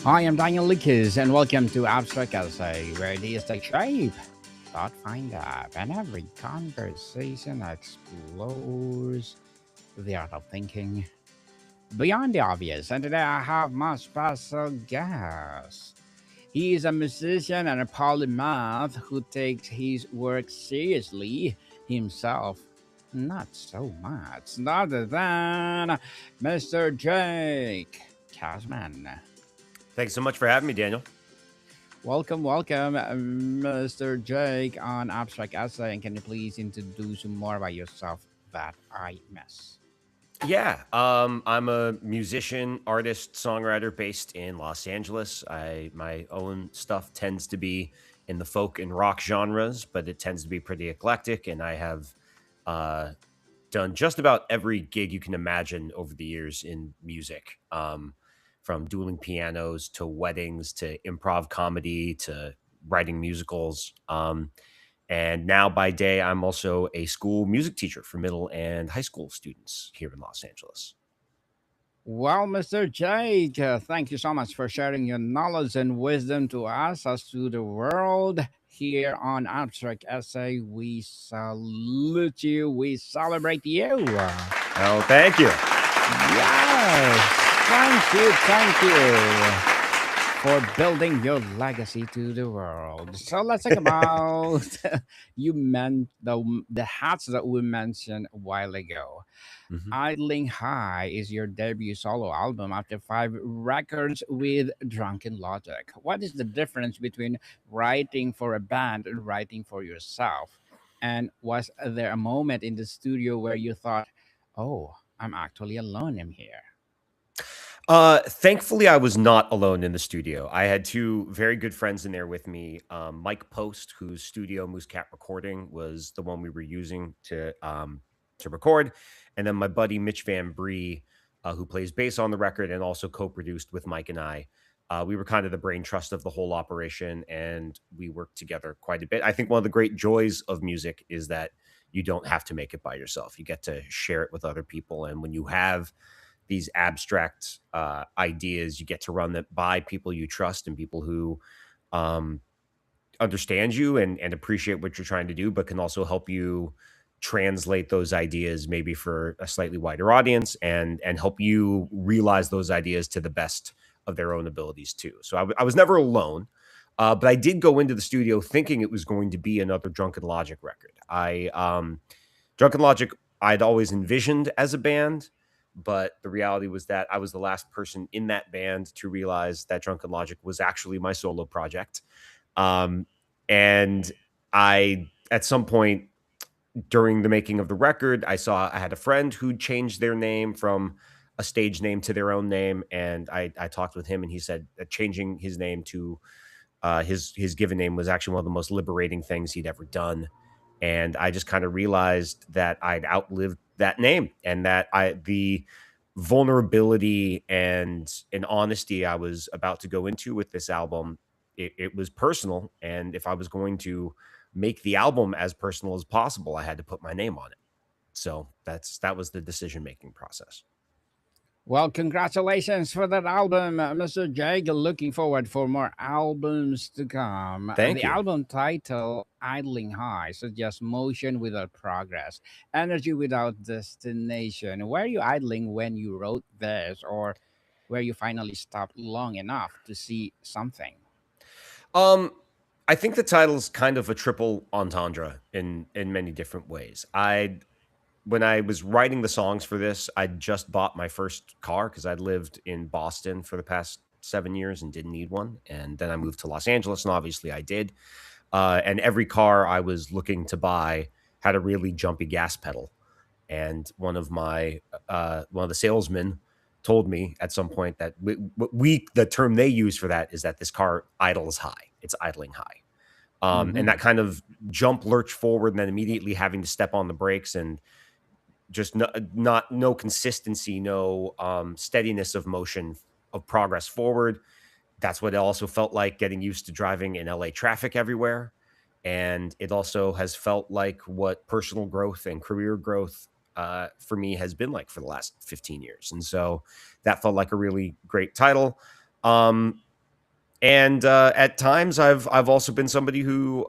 Hi, I'm Daniel Lucas, and welcome to Abstract Essay, where ideas take shape, thought find out, and every conversation explores the art of thinking beyond the obvious. And today I have my special guest. He is a musician and a polymath who takes his work seriously himself. Not so much, other than Mr. Jake Cassman. Thanks so much for having me, Daniel. Welcome, Mr. Jake on Abstract Essay. And can you please introduce more about yourself that I miss? Yeah, I'm a musician, artist, songwriter based in Los Angeles. My own stuff tends to be in the folk and rock genres, but it tends to be pretty eclectic. And I have uh, done just about every gig you can imagine over the years in music, from dueling pianos to weddings to improv comedy to writing musicals. And now by day, I'm also a school music teacher for middle and high school students here in Los Angeles. Well, Mr. Jake, thank you so much for sharing your knowledge and wisdom to us as to the world. Here on Abstract Essay, we salute you, we celebrate you. Oh, thank you. Yes, thank you for building your legacy to the world. So let's talk about you meant the hats that we mentioned a while ago. Mhm. Idling High is your debut solo album after five records with Drunken Logic. What is the difference between writing for a band and writing for yourself? And was there a moment in the studio where you thought, "Oh, I'm actually alone in here"? Thankfully, I was not alone in the studio. I had two very good friends in there with me. Mike Post, whose studio Moose Cat Recording was the one we were using to record, and then my buddy Mitch Van Bree, who plays bass on the record and also co-produced with Mike and I. We were kind of the brain trust of the whole operation, and we worked together quite a bit. I think one of the great joys of music is that you don't have to make it by yourself. You get to share it with other people, and when you have these abstract ideas, you get to run that by people you trust and people who um, understand you and appreciate what you're trying to do, but can also help you translate those ideas maybe for a slightly wider audience and help you realize those ideas to the best of their own abilities too. So I was never alone. But I did go into the studio thinking it was going to be another Drunken Logic record. Drunken Logic I'd always envisioned as a band, but the reality was that I was the last person in that band to realize that Drunken Logic was actually my solo project. Um, and I, at some point during the making of the record, I had a friend who changed their name from a stage name to their own name, and I talked with him, and he said that changing his name to his given name was actually one of the most liberating things he'd ever done. And I just kind of realized that I'd outlived that name and that I the vulnerability and honesty I was about to go into with this album, it was personal. And if I was going to make the album as personal as possible, I had to put my name on it. So that was the decision making process. Well, congratulations for that album, Mr. Jake. Looking forward for more albums to come. Thank The you. album title, Idling High, suggests motion without progress, energy without destination. Were you idling when you wrote this, or where you finally stopped long enough to see something? Um, I think the title's kind of a triple entendre in many different ways. I When I was writing the songs for this, I'd just bought my first car because I'd lived in Boston for the past 7 years and didn't need one. And then I moved to Los Angeles, and obviously I did. And every car I was looking to buy had a really jumpy gas pedal. And one of the salesmen told me at some point that the term they use for that is that this car idles high. It's idling high. And Hmm. that kind of jump lurch forward and then immediately having to step on the brakes and just no consistency, no steadiness of motion of progress forward. That's what it also felt like getting used to driving in LA traffic everywhere. And it also has felt like what personal growth and career growth for me has been like for the last 15 years. And so that felt like a really great title. And at times, I've also been somebody who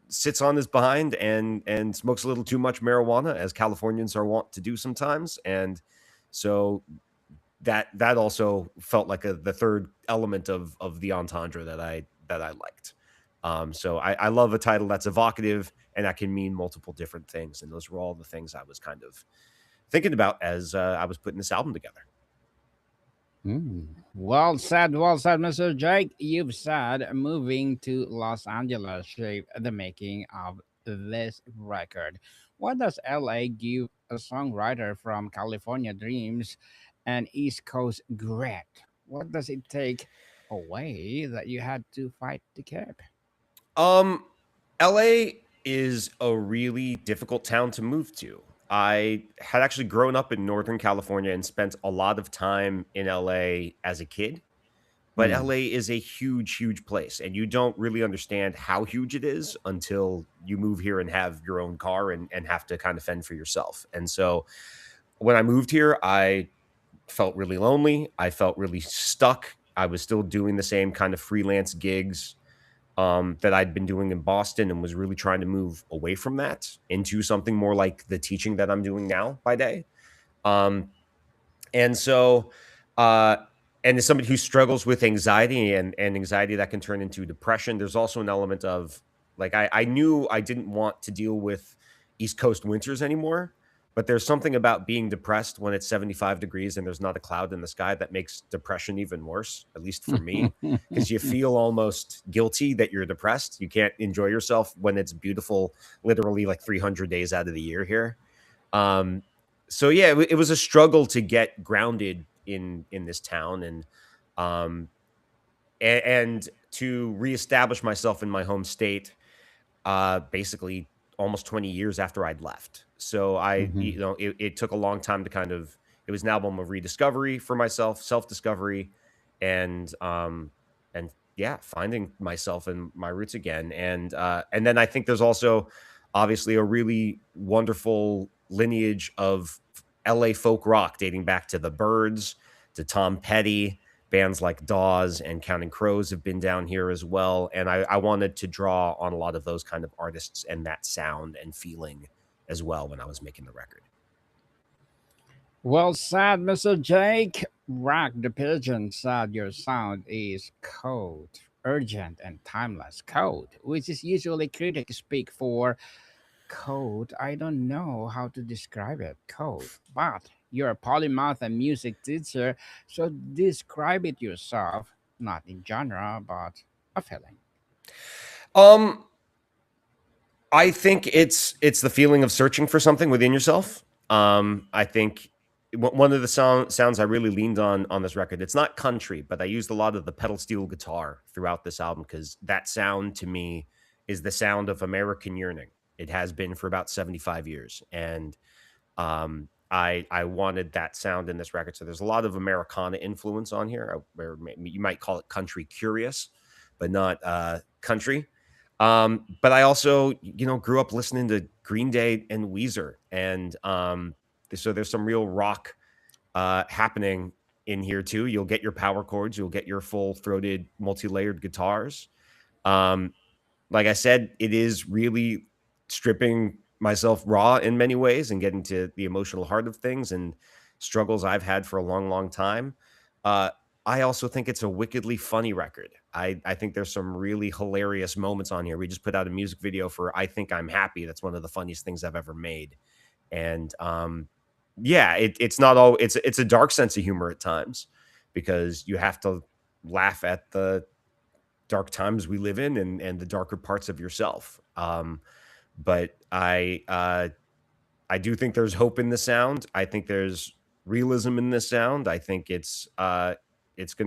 sits on his behind and smokes a little too much marijuana, as Californians are wont to do sometimes. And so that also felt like the third element of the entendre that I liked. So I love a title that's evocative and that can mean multiple different things, and those were all the things I was kind of thinking about as I was putting this album together. Well said, Mr. Jake. You've said moving to Los Angeles shaped the making of this record. What does LA give a songwriter from California dreams and East Coast grit? What does it take away that you had to fight to keep? Um, LA is a really difficult town to move to. I had actually grown up in Northern California and spent a lot of time in LA as a kid. But Hmm. LA is a huge, huge place, and you don't really understand how huge it is until you move here and have your own car and have to kind of fend for yourself. And so when I moved here, I felt really lonely. I felt really stuck. I was still doing the same kind of freelance gigs that I'd been doing in Boston, and was really trying to move away from that into something more like the teaching that I'm doing now by day. Um, and so, uh, and as somebody who struggles with anxiety and anxiety that can turn into depression, there's also an element of like I knew I didn't want to deal with East Coast winters anymore. But there's something about being depressed when it's 75 degrees and there's not a cloud in the sky that makes depression even worse, at least for me, because you feel almost guilty that you're depressed. You can't enjoy yourself when it's beautiful, literally like 300 days out of the year here. Um, so yeah, it was a struggle to get grounded in this town, um and to reestablish myself in my home state, basically almost 20 years after I'd left. So Mhm. it took a long time to kind of, it was an album of rediscovery for myself, self-discovery, and yeah, finding myself and my roots again. And then I think there's also obviously a really wonderful lineage of LA folk rock dating back to the Byrds, to Tom Petty. Bands like Dawes and Counting Crows have been down here as well, and I wanted to draw on a lot of those kind of artists and that sound and feeling as well when I was making the record. Well said, Mr. Jake. Rock the Pigeon said your sound is cold, urgent, and timeless. Code, which is usually critics speak for code. I don't know how to describe it. Code. But you're a polymath and music teacher, so describe it yourself, not in genre, but a feeling. Um, I think it's the feeling of searching for something within yourself. I think one of the sounds I really leaned on this record. It's not country, but I used a lot of the pedal steel guitar throughout this album because that sound to me is the sound of American yearning. It has been for about 75 years, and I wanted that sound in this record. So there's a lot of Americana influence on here, where you might call it country curious, but not country. But I also, grew up listening to Green Day and Weezer, and so there's some real rock happening in here too. You'll get your power chords, you'll get your full throated, multi-layered guitars. Um, like I said, it is really stripping myself raw in many ways and getting to the emotional heart of things and struggles I've had for a long, long time. Uh, I also think it's a wickedly funny record. I think there's some really hilarious moments on here. We just put out a music video for "I Think I'm Happy." That's one of the funniest things I've ever made. And yeah, it's not all. It's a dark sense of humor at times because you have to laugh at the dark times we live in and the darker parts of yourself. But I do think there's hope in the sound. I think there's realism in this sound. I think it's going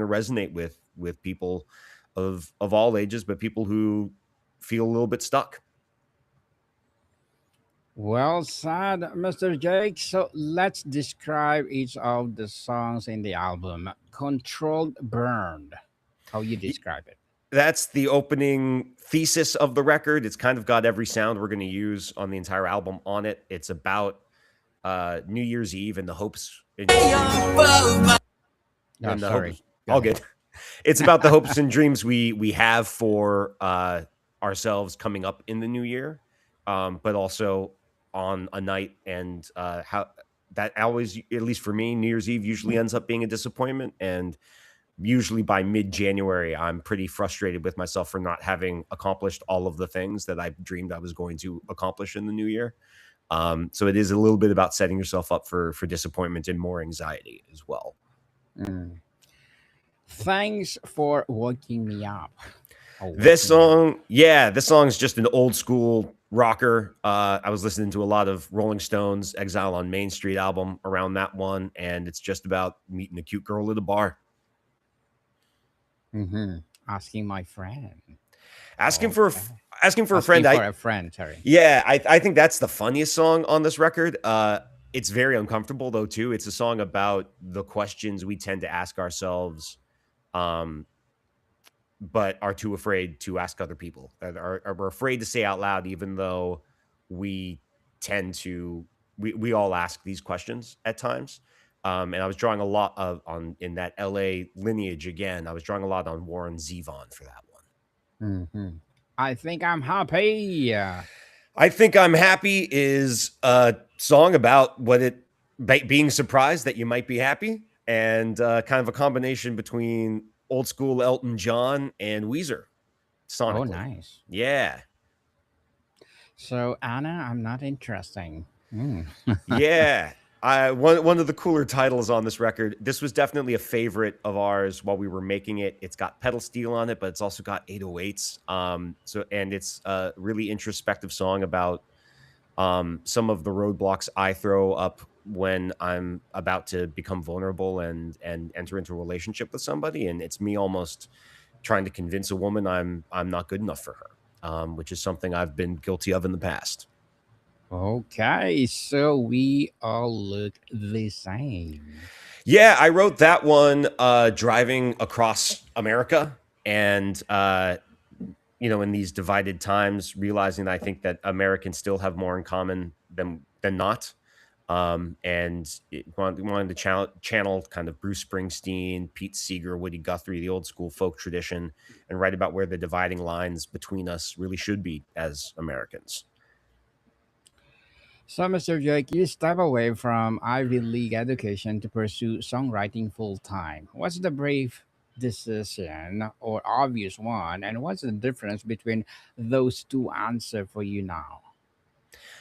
to resonate with people of all ages, but people who feel a little bit stuck. Well said, Mr. Jake. So let's describe each of the songs in the album. Controlled Burned. How you describe it? That's the opening thesis of the record. It's kind of got every sound we're going to use on the entire album on it. It's about New Year's Eve and the hopes Oh, and the sorry. hopes Go all ahead. good. It's about the hopes and dreams we have for ourselves coming up in the new year, but also on a night and how that always, at least for me, New Year's Eve usually ends up being a disappointment. And usually by mid January, I'm pretty frustrated with myself for not having accomplished all of the things that I dreamed I was going to accomplish in the new year. So it is a little bit about setting yourself up for disappointment and more anxiety as well. Mm. Thanks for waking me up. Oh, This wake me up. song, yeah, this song is just an old school rocker. I was listening to a lot of Rolling Stones' Exile on Main Street album around that one, and it's just about meeting a cute girl at a bar. Mm-hmm. Asking my friend. Asking for a Okay. f- asking for a Asking friend. for a friend. Sorry. I think that's the funniest song on this record. It's very uncomfortable though too. It's a song about the questions we tend to ask ourselves, um, but are too afraid to ask other people. That are we're afraid to say out loud, even though we tend to. We all ask these questions at times. And I was drawing a lot of on in that LA lineage again. I was drawing a lot on Warren Zevon for that one. Mm-hmm. I think I'm happy. I think I'm happy is a song about being surprised that you might be happy, and kind of a combination between old school Elton John and Weezer Oh, sonically. nice. Yeah. So, Anna, I'm not interesting. Mm. Yeah. One of the cooler titles on this record. This was definitely a favorite of ours while we were making it. It's got pedal steel on it, but it's also got 808s. And it's a really introspective song about some of the roadblocks I throw up when I'm about to become vulnerable and enter into a relationship with somebody, and it's me almost trying to convince a woman I'm not good enough for her, which is something I've been guilty of in the past. Okay, so we all look the same. Yeah, I wrote that one driving across America, and in these divided times, realizing that I think that Americans still have more in common than not. And wanted to channel kind of Bruce Springsteen, Pete Seeger, Woody Guthrie, the old school folk tradition, and write about where the dividing lines between us really should be as Americans. So, Mr. Jake, you step away from Ivy League education to pursue songwriting full time. What's the brave decision or obvious one, and what's the difference between those two answers for you now?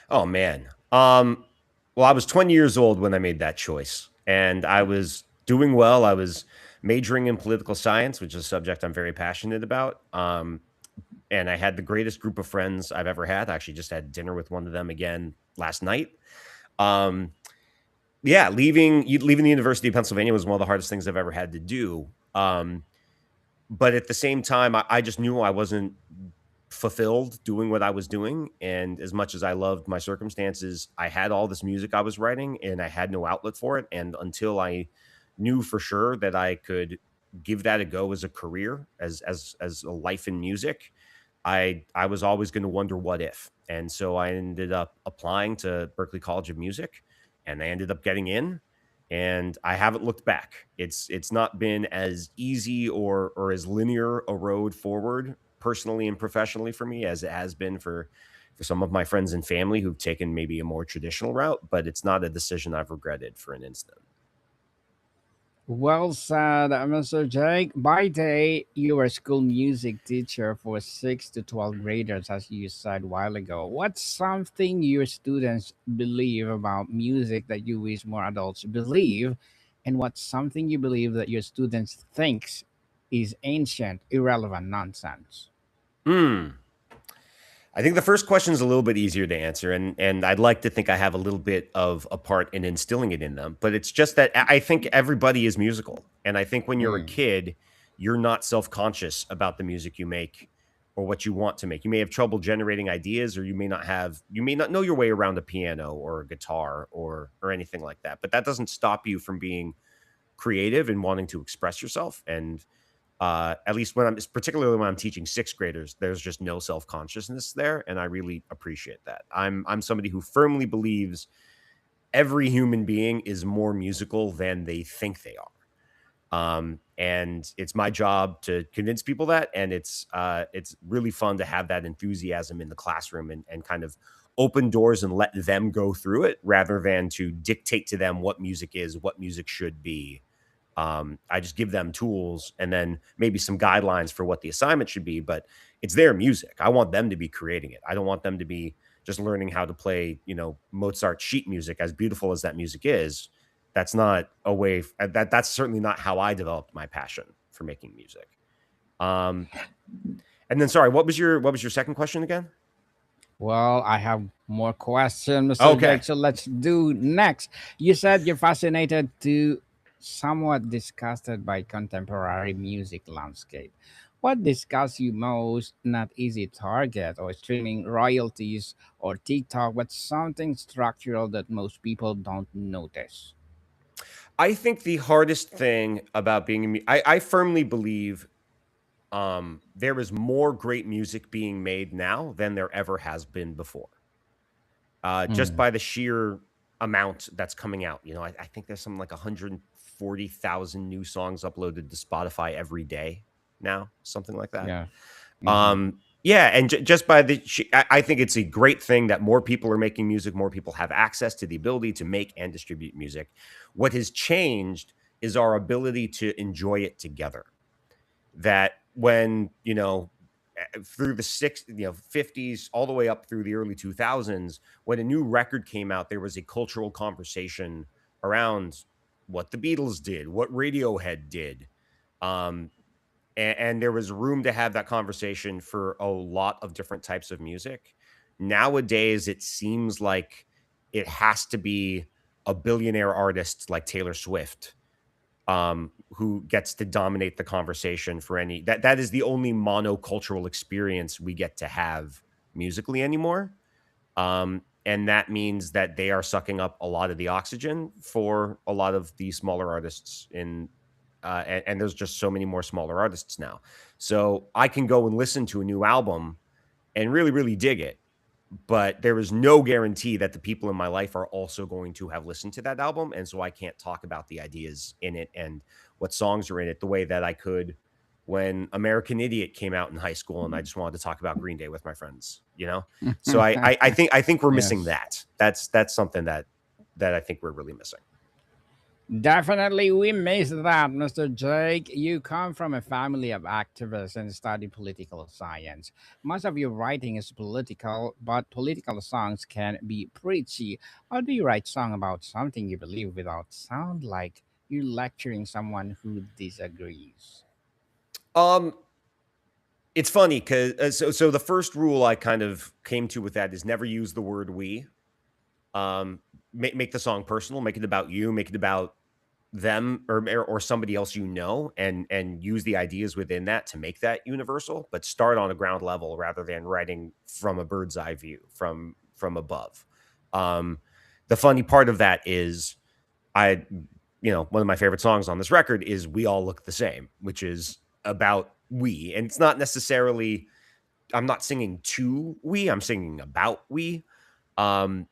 Oh man. Well, I was 20 years old when I made that choice, and I was doing well. I was majoring in political science, which is a subject I'm very passionate about. And I had the greatest group of friends I've ever had. I actually just had dinner with one of them again last night. Um, yeah, leaving the University of Pennsylvania was one of the hardest things I've ever had to do. But at the same time, I just knew I wasn't fulfilled doing what I was doing. And as much as I loved my circumstances, I had all this music I was writing and I had no outlet for it. And until I knew for sure that I could give that a go as a career, as a life in music, I was always going to wonder what if. And so I ended up applying to Berklee College of Music, and I ended up getting in, and I haven't looked back. It's not been as easy or as linear a road forward personally and professionally for me as it has been for some of my friends and family who've taken maybe a more traditional route, but it's not a decision I've regretted for an instant. Well said, Mr. Jake. By day, you were a school music teacher for 6 to 12 graders, as you said a while ago. What's something your students believe about music that you wish more adults believe? And what's something you believe that your students thinks is ancient, irrelevant nonsense? Hmm. I think the first question is a little bit easier to answer, and I'd like to think I have a little bit of a part in instilling it in them. But it's just that I think everybody is musical, and I think when you're a Hmm. kid, you're not self conscious about the music you make or what you want to make. You may have trouble generating ideas, or you may not know your way around a piano or a guitar or anything like that. But that doesn't stop you from being creative and wanting to express yourself. And at least particularly when I'm teaching sixth graders, there's just no self consciousness there, and I really appreciate that. I'm somebody who firmly believes every human being is more musical than they think they are. And it's my job to convince people that, and it's really fun to have that enthusiasm in the classroom and kind of open doors and let them go through it rather than to dictate to them what music is, what music should be. I just give them tools and then maybe some guidelines for what the assignment should be, but it's their music. I want them to be creating it. I don't want them to be just learning how to play, Mozart sheet music, as beautiful as that music is. That's not a way that's certainly not how I developed my passion for making music. Um, and then sorry, what was your second question again? Well, I have more questions, Mr. Okay. Jake. So let's do next. You said you're fascinated to somewhat disgusted by contemporary music landscape. What disgusts you most? Not easy target or streaming royalties or TikTok, but something structural that most people don't notice. I think the hardest thing about being I firmly believe there is more great music being made now than there ever has been before. Just Mm, by the sheer amount that's coming out. I think there's something like 140,000 new songs uploaded to Spotify every day now, something like that. yeah. Hmm. Yeah, and just by I think it's a great thing that more people are making music, more people have access to the ability to make and distribute music. What has changed is our ability to enjoy it together. That when through the 50s all the way up through the early 2000s, when a new record came out, there was a cultural conversation around what the Beatles did, what Radiohead did, um, and there was room to have that conversation for a lot of different types of music. Nowadays it seems like it has to be a billionaire artist like Taylor Swift, who gets to dominate the conversation for any that is the only monocultural experience we get to have musically anymore. And that means that they are sucking up a lot of the oxygen for a lot of the smaller artists and there's just so many more smaller artists now. So I can go and listen to a new album and really, really dig it, but there is no guarantee that the people in my life are also going to have listened to that album. And so I can't talk about the ideas in it and what songs are in it the way that I could when American Idiot came out in high school and I just wanted to talk about Green Day with my friends. So I think we're missing Yes. that. That's something that I think we're really missing. Definitely, we missed that, Mr. Jake. You come from a family of activists and study political science. Most of your writing is political, but political songs can be preachy. How do you write song about something you believe without sound like you're lecturing someone who disagrees? Um, it's funny because so the first rule I kind of came to with that is never use the word we. Make the song personal, make it about you, make it about them or somebody else, and use the ideas within that to make that universal, but start on a ground level rather than writing from a bird's eye view from above. Um, the funny part of that is I one of my favorite songs on this record is We All Look the Same, which is about we. And it's not necessarily I'm not singing to we, I'm singing about we. Um,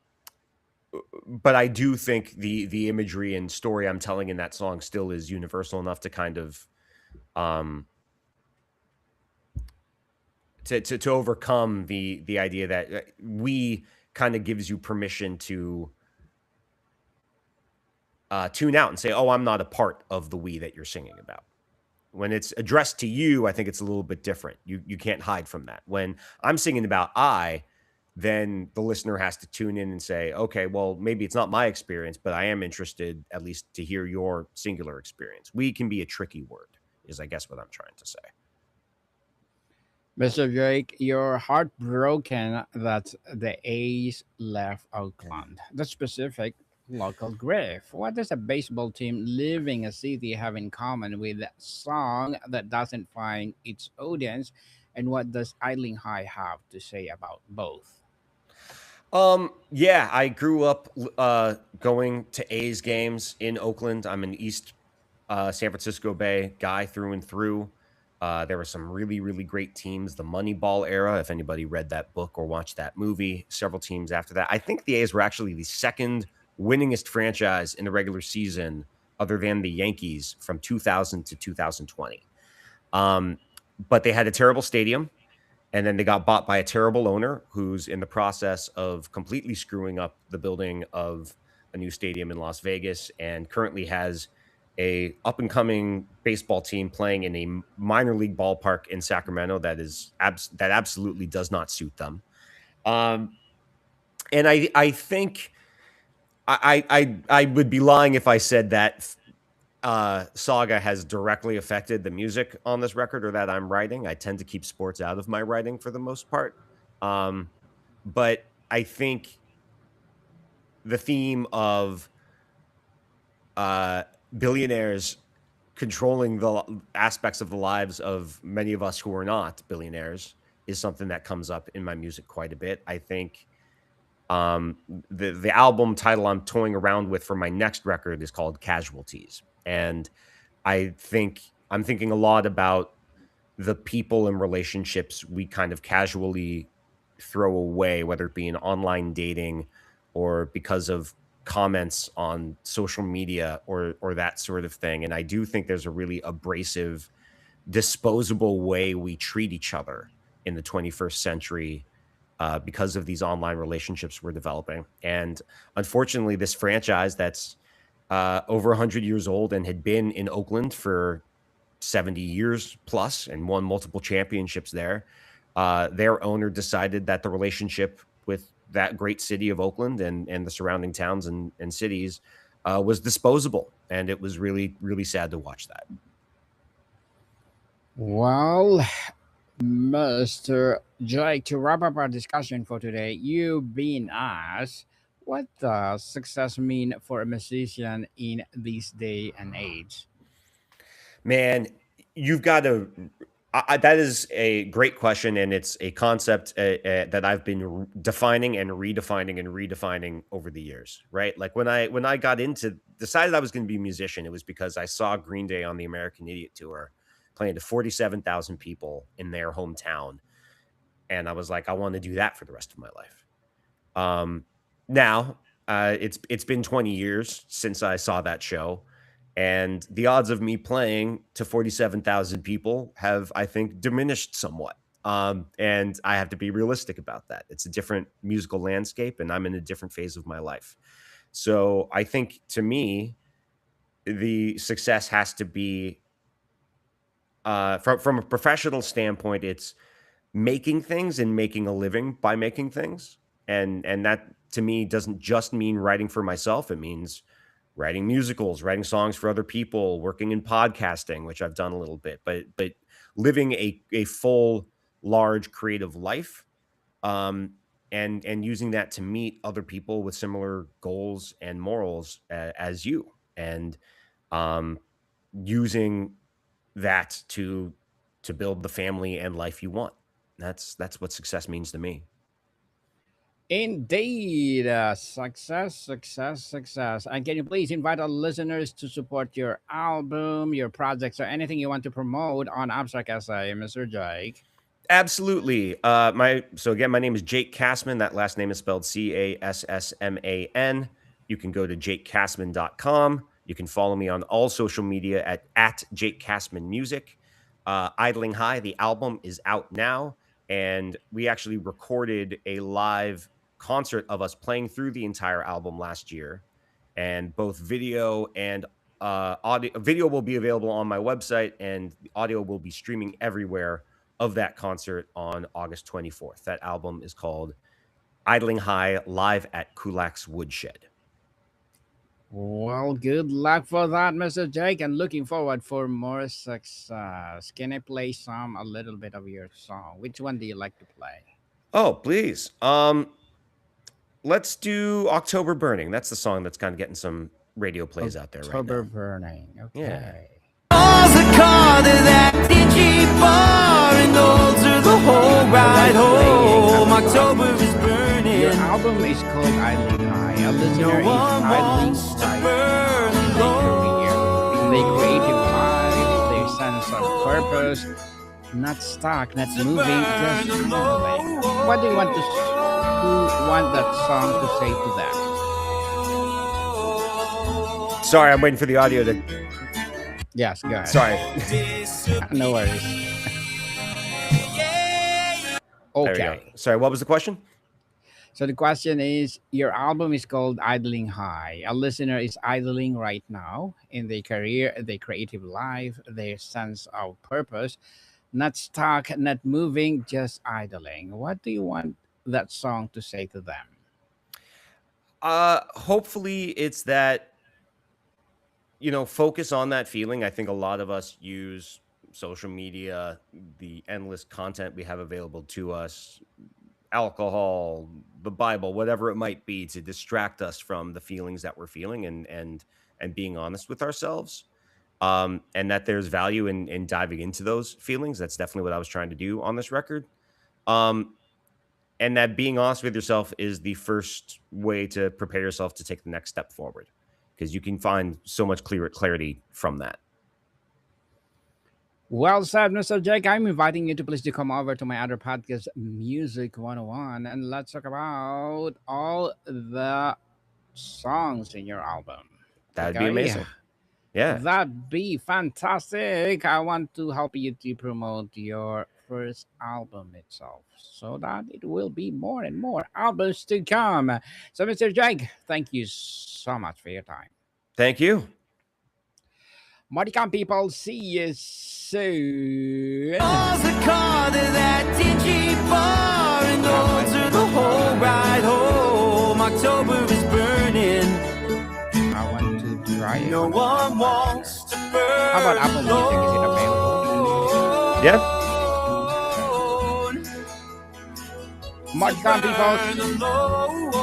but I do think the imagery and story I'm telling in that song still is universal enough to kind of um to overcome the idea that we kind of gives you permission to tune out and say, "Oh, I'm not a part of the we that you're singing about." When it's addressed to you, I think it's a little bit different. You can't hide from that. When I'm singing about I, then the listener has to tune in and say, okay, well, maybe it's not my experience, but I am interested at least to hear your singular experience. We can be a tricky word, is I guess what I'm trying to say. Mr. Drake, you're heartbroken that the A's left Oakland. The specific local grief. What does a baseball team leaving a city have in common with a song that doesn't find its audience? And what does Eileen High have to say about both? Yeah, I grew up going to A's games in Oakland. I'm an East San Francisco Bay guy through and through. There were some really, really great teams. The Moneyball era, if anybody read that book or watched that movie, several teams after that. I think the A's were actually the second winningest franchise in the regular season other than the Yankees from 2000 to 2020. Um, but they had a terrible stadium, and then they got bought by a terrible owner who's in the process of completely screwing up the building of a new stadium in Las Vegas, and currently has a up and coming baseball team playing in a minor league ballpark in Sacramento that that absolutely does not suit them. Um, and I think I would be lying if I said that Saga has directly affected the music on this record or that I'm writing. I tend to keep sports out of my writing for the most part. Um, but I think the theme of uh, billionaires controlling the aspects of the lives of many of us who are not billionaires is something that comes up in my music quite a bit. I think the album title I'm toying around with for my next record is called Casualties, and I'm thinking a lot about the people and relationships we kind of casually throw away, whether it be in online dating or because of comments on social media or that sort of thing. And I do think there's a really abrasive, disposable way we treat each other in the 21st century because of these online relationships we're developing. And unfortunately, this franchise that's over 100 years old and had been in Oakland for 70 years plus and won multiple championships there. Their owner decided that the relationship with that great city of Oakland and the surrounding towns and cities was disposable. And it was really, really sad to watch that. Well, Mr. Jake, to wrap up our discussion for today, you've been asked, what does success mean for a musician in this day and age? Man, you've got to. That is a great question, and it's a concept that I've been defining and redefining over the years. Right, like when I got into decided I was going to be a musician, it was because I saw Green Day on the American Idiot tour playing to 47,000 people in their hometown, and I was like, I want to do that for the rest of my life. Um, Now, it's been 20 years since I saw that show, and the odds of me playing to 47,000 people have, I think, diminished somewhat. And I have to be realistic about that. It's a different musical landscape, and I'm in a different phase of my life. So I think to me, the success has to be from a professional standpoint. It's making things and making a living by making things, and that to me doesn't just mean writing for myself. It means writing musicals, writing songs for other people, working in podcasting, which I've done a little bit, but living a full, large creative life, um and using that to meet other people with similar goals and morals as you, and um using that to build the family and life you want. That's what success means to me. Indeed, success, success, success. And can you please invite our listeners to support your album, your projects, or anything you want to promote on Abstract Essay, Mr. Jake? Absolutely. My so again, my name is Jake Cassman. That last name is spelled Cassman. You can go to jakecassman.com. You can follow me on all social media at Jake Cassman Music. Idling High, the album is out now, and we actually recorded a live concert of us playing through the entire album last year, and both video and audio video will be available on my website, and the audio will be streaming everywhere of that concert on August 24th. That album is called Idling High Live at Kulak's Woodshed. Well, good luck for that, Mr. Jake, and looking forward for more success. Can I play a little bit of your song? Which one do you like to play? Oh, please. Let's do October Burning. That's the song that's kind of getting some radio plays out there right October now. Burning. Yeah. Okay. The car to that dingy bar and alter the whole ride home. October is burning. Your album is called Idling High. A listener is idling high in their career, in their creative life, their sense of purpose, not stuck, not moving, just idling. What do you want who want that song to say to them? Sorry, I'm waiting for the audio to. Yes, go ahead. Sorry. No worries. There we go. Okay. Sorry, what was the question? So the question is, your album is called Idling High. A listener is idling right now in their career, their creative life, their sense of purpose, not stuck, not moving, just idling. What do you want that song to say to them? Hopefully it's that, focus on that feeling. I think a lot of us use social media, the endless content we have available to us, alcohol, the Bible, whatever it might be, to distract us from the feelings that we're feeling, and being honest with ourselves. And that there's value in diving into those feelings. That's definitely what I was trying to do on this record. Um, and that being honest with yourself is the first way to prepare yourself to take the next step forward, because you can find so much clarity from that. Well said, Mr. Jake. I'm inviting you to please do come over to my other podcast, Music 101, and let's talk about all the songs in your album. That'd be Okay? amazing. Yeah. That'd be fantastic. I want to help you to promote your first album itself so that it will be more and more albums to come. So, Mr. Jake, thank you so much for your time. Thank you. Modicon people, see you soon. All's a car to that dingy bar and alter the whole ride home. October is burning. I want to try it. No one wants to burn. How about Apple Music? Is it available? Yeah. Modicon people. Burn alone.